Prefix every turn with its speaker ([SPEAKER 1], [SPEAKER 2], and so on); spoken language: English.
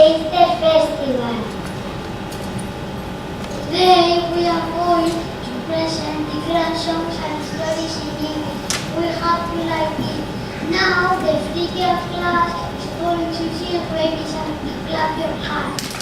[SPEAKER 1] Easter Festival. Today we are going to present the grand songs and stories in English. We hope you like it. Now the free class is going to sing babies and clap your hands.